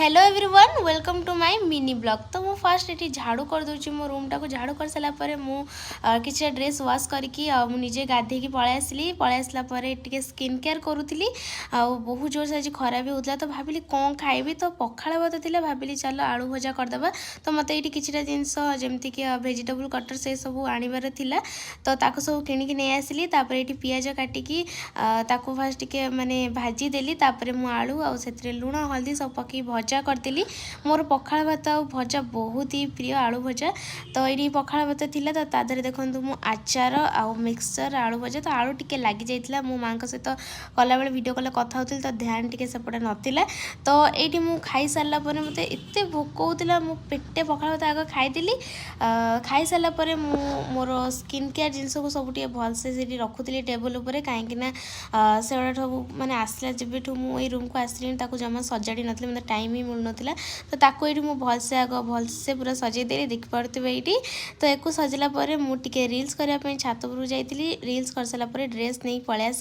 Hello everyone welcome to my mini blog. तो मु fast ये झाड़ू कर दूची मो रूम टाक झाड़ू कर सारा पर मु किसी ड्रेस वाश करके निजे गाधे पलि आसला स्किन केयर करूली बहुत जोर से आज खरा भी होता तो भाविली कौन खाइबी तो पखाड़ भात थी भाविली चलो आलू भजा करदे तो मत ये किसी जिनस जमती कि भेजिटेबल कटर से सब आनबार थिला तो ताको सब किणिकी नहीं आसली ये पियाज काटिकी ताको फास्ट टिके माने भाजी देली मु आलू आ लुण हल्दी सब पकई भजा करी मोर पखाड़ भात आ भजा बहुत ही प्रिय आलू भजा तो ये पखाड़ भात थिला तो तादर देखूँ मु आचार आउ मिक्सचर आलू भजा तो आलू टिके लगी जाइए मो माँ सहित कला बेले वीडियो कॉल कथा होती तो ध्यान टिके सेपटे नाला तो ये मु खाई सारा मत एत भोक होता मु पेटे पखाड़ भात आग खाईदेली खाई सारा मोर स्किन केयर जिनस को सब भलसे रखुली टेबुल उपर कहीं से सब मैंने आसला जब मुझे रूम को आसली जमा सजाड़ी नी मतलब टाइम ही मिलू ना तो ये भलसे आग भलसे पूरा सजेदेली देखिपे ये तो एक सजला मुझे रील्स करने छात उपरକୁ जाइली रील्स कर सारा ड्रेस नहीं पलि